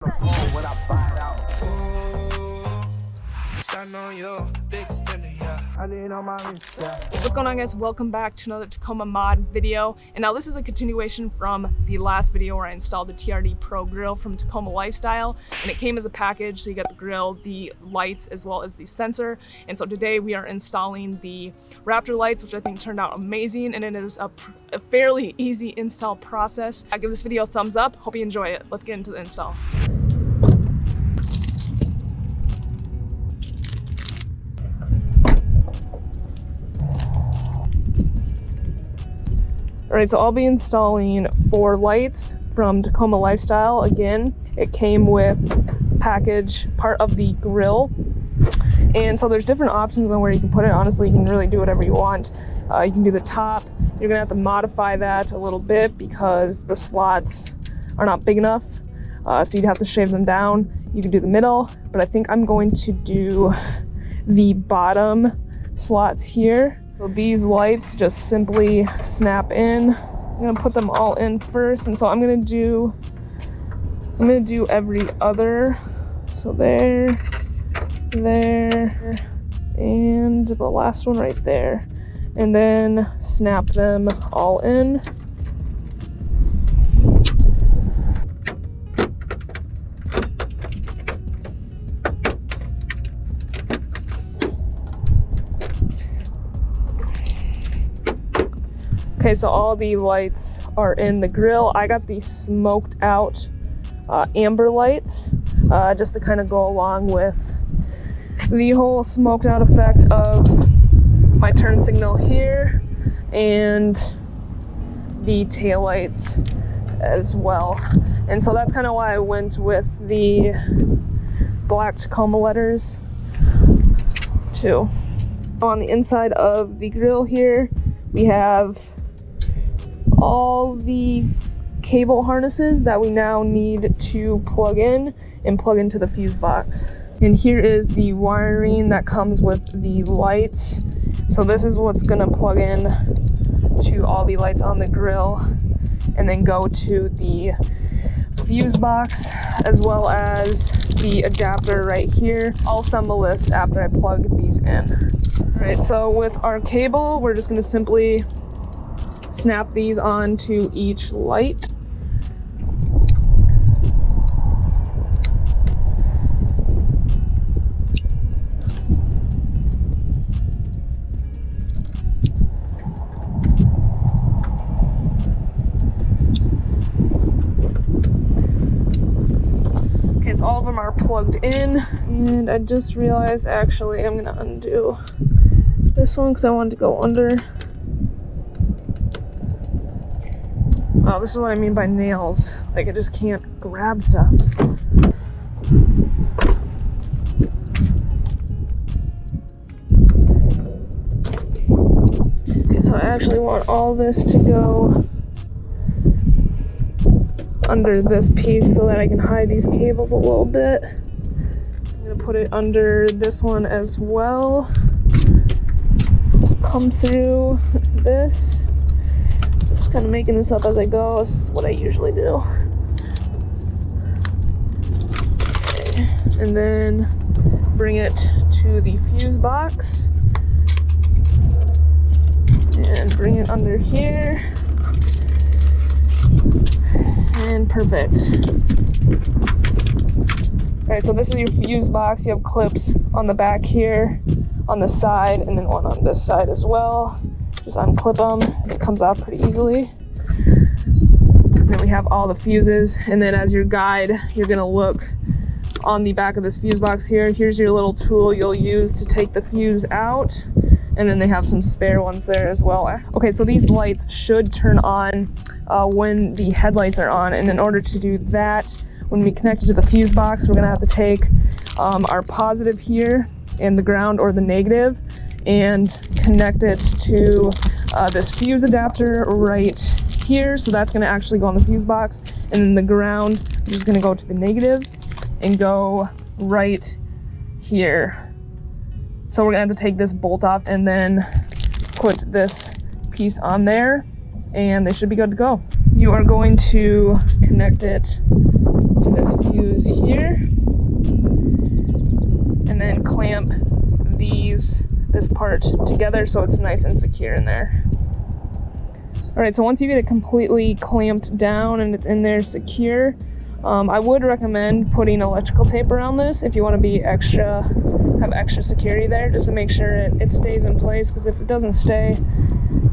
What's going on, guys? Welcome back to another Tacoma mod video. And now this is a continuation from the last video where I installed the TRD Pro grill from Tacoma Lifestyle, and it came as a package. So you got the grill, the lights, as well as the sensor. And so today we are installing the Raptor lights, which I think turned out amazing, and it is a fairly easy install process. I give this video a thumbs up. Hope you enjoy it. Let's get into the install. Alright, so I'll be installing 4 lights from Tacoma Lifestyle. Again, it came with package part of the grill. And so there's different options on where you can put it. Honestly, you can really do whatever you want. You can do the top. You're gonna have to modify that a little bit because the slots are not big enough. So you'd have to shave them down. You can do the middle, but I think I'm going to do the bottom slots here. So these lights just simply snap in. I'm gonna put them all in first, and so I'm gonna do every other. So there, and the last one right there, and then snap them all in. Okay, so all the lights are in the grill. I got these smoked out amber lights just to kind of go along with the whole smoked out effect of my turn signal here and the tail lights as well. And so that's kind of why I went with the black Tacoma letters too. On the inside of the grill here, we have all the cable harnesses that we now need to plug in and plug into the fuse box. And here is the wiring that comes with the lights. So this is what's gonna plug in to all the lights on the grill and then go to the fuse box, as well as the adapter right here. I'll assemble this after I plug these in. All right, so with our cable, we're just gonna simply snap these onto each light. Okay, so all of them are plugged in, and I just realized actually I'm gonna undo this one because I wanted to go under. Oh, this is what I mean by nails. Like, I just can't grab stuff. Okay, so I actually want all this to go under this piece so that I can hide these cables a little bit. I'm gonna put it under this one as well. Come through this. Just kind of making this up as I go. This is what I usually do. Okay. And then bring it to the fuse box and bring it under here, and perfect. All right, so this is your fuse box. You have clips on the back here, on the side, and then one on this side as well. Just unclip them, and it comes out pretty easily. And then we have all the fuses, and then as your guide, you're gonna look on the back of this fuse box here. Here's your little tool you'll use to take the fuse out, and then they have some spare ones there as well. Okay, so these lights should turn on when the headlights are on, and in order to do that, when we connect it to the fuse box, we're gonna have to take our positive here and the ground or the negative, and connect it to this fuse adapter right here. So that's going to actually go on the fuse box, and then the ground is going to go to the negative and go right here. So we're going to have to take this bolt off and then put this piece on there, and they should be good to go. You are going to connect it to this fuse here, and then clamp this part together so it's nice and secure in there. All right, so once you get it completely clamped down and it's in there secure, I would recommend putting electrical tape around this if you want to have extra security there, just to make sure it stays in place, because if it doesn't stay,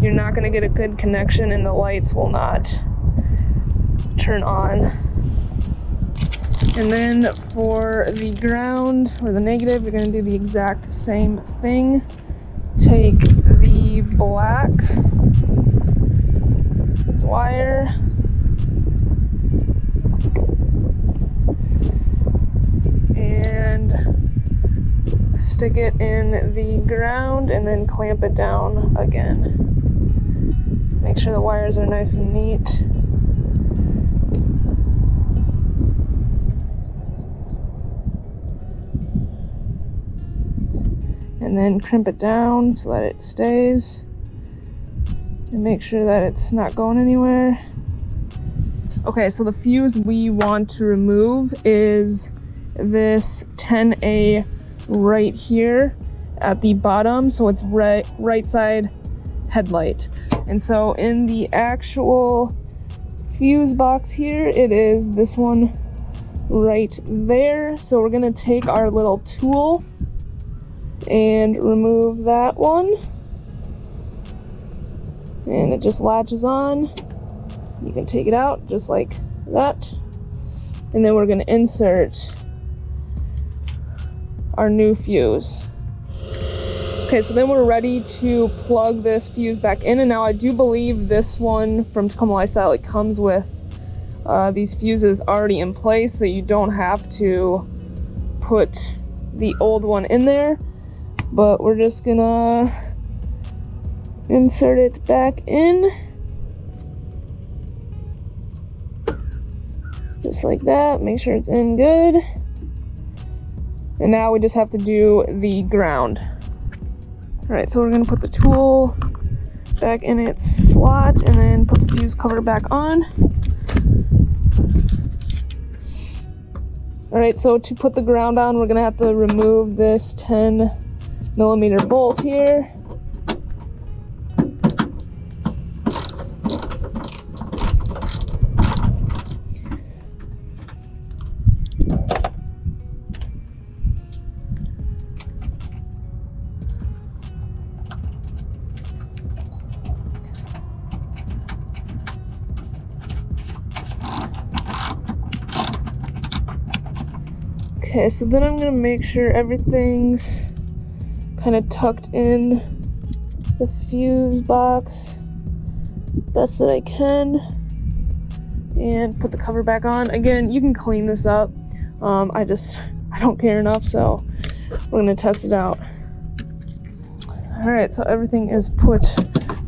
you're not going to get a good connection and the lights will not turn on. And then for the ground or the negative, you're going to do the exact same thing. Take the black wire and stick it in the ground and then clamp it down again. Make sure the wires are nice and neat. And then crimp it down so that it stays. And make sure that it's not going anywhere. Okay, so the fuse we want to remove is this 10A right here at the bottom. So it's right side headlight. And so in the actual fuse box here, it is this one right there. So we're gonna take our little tool and remove that one. And it just latches on. You can take it out just like that. And then we're gonna insert our new fuse. Okay, so then we're ready to plug this fuse back in. And now I do believe this one from Tacoma Lifestyle, it comes with these fuses already in place, so you don't have to put the old one in there. But we're just gonna insert it back in. Just like that, make sure it's in good. And now we just have to do the ground. All right, so we're gonna put the tool back in its slot and then put the fuse cover back on. All right, so to put the ground on, we're gonna have to remove this 10mm bolt here. Okay, so then I'm gonna make sure everything's kind of tucked in the fuse box best that I can, and put the cover back on. Again, you can clean this up. I don't care enough, so we're gonna test it out. All right, so everything is put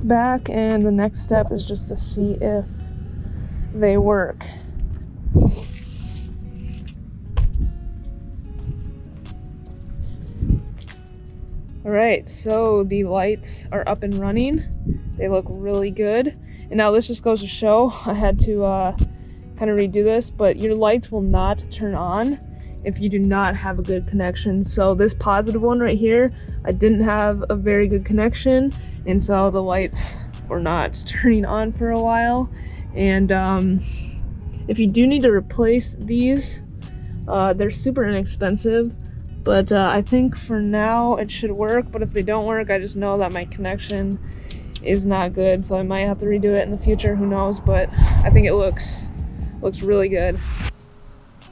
back, and the next step is just to see if they work. All right, so the lights are up and running. They look really good. And now this just goes to show, I had to kind of redo this, but your lights will not turn on if you do not have a good connection. So this positive one right here, I didn't have a very good connection, and so the lights were not turning on for a while. And if you do need to replace these, they're super inexpensive. But I think for now it should work, but if they don't work, I just know that my connection is not good, so I might have to redo it in the future, who knows, but I think it looks really good.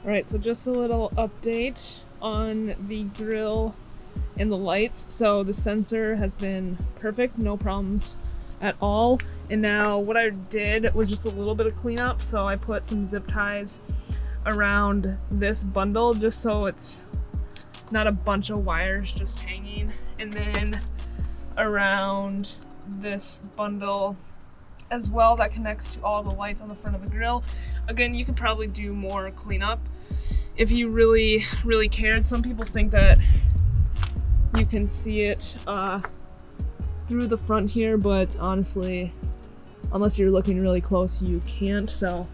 All right, so just a little update on the grill and the lights. So the sensor has been perfect, no problems at all. And now what I did was just a little bit of cleanup, so I put some zip ties around this bundle just so it's not a bunch of wires just hanging, and then around this bundle as well that connects to all the lights on the front of the grill. Again, you could probably do more cleanup if you really cared. Some people think that you can see it through the front here, but honestly unless you're looking really close, you can't. So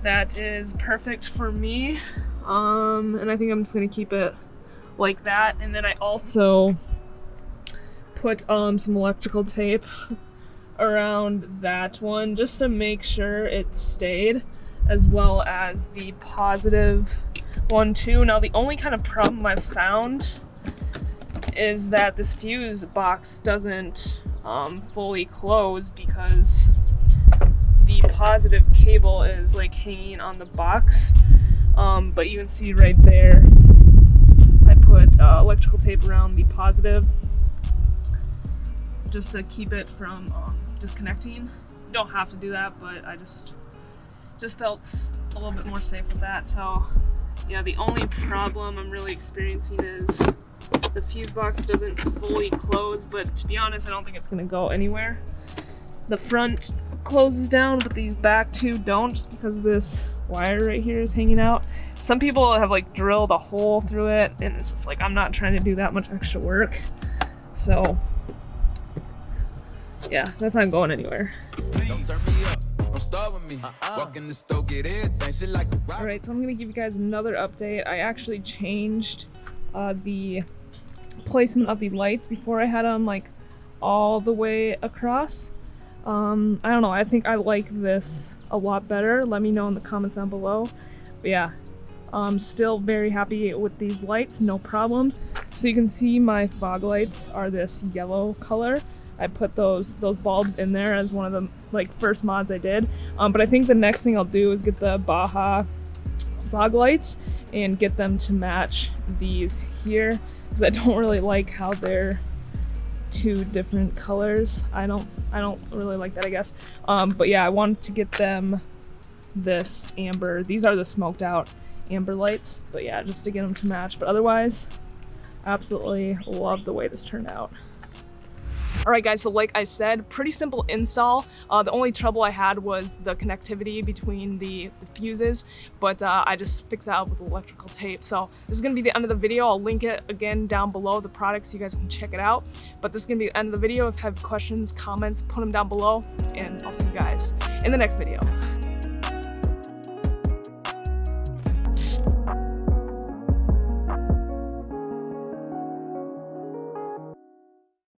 that is perfect for me. And I think I'm just gonna keep it like that. And then I also put some electrical tape around that one just to make sure it stayed, as well as the positive one too. Now the only kind of problem I've found is that this fuse box doesn't fully close because the positive cable is like hanging on the box. But you can see right there, I put electrical tape around the positive just to keep it from disconnecting. You don't have to do that, but I just felt a little bit more safe with that. So yeah, the only problem I'm really experiencing is the fuse box doesn't fully close, but to be honest, I don't think it's gonna go anywhere. The front closes down, but these back two don't, just because this wire right here is hanging out. Some people have like drilled a hole through it, and it's just like, I'm not trying to do that much extra work. So yeah, that's not going anywhere. Alright, so I'm gonna give you guys another update. I actually changed the placement of the lights. Before I had them like all the way across. I don't know, I think I like this a lot better. Let me know in the comments down below. But yeah, I'm still very happy with these lights, no problems. So you can see my fog lights are this yellow color. I put those bulbs in there as one of the like first mods I did. But I think the next thing I'll do is get the Baja fog lights and get them to match these here, because I don't really like how they're two different colors. I don't really like that, I guess. But yeah, I wanted to get them this amber. These are the smoked out amber lights, but yeah, just to get them to match. But otherwise, absolutely love the way this turned out. Alright guys, so like I said, pretty simple install. The only trouble I had was the connectivity between the fuses, but I just fixed that up with electrical tape. So this is going to be the end of the video. I'll link it again down below, the product, so you guys can check it out. But this is going to be the end of the video. If you have questions, comments, put them down below, and I'll see you guys in the next video.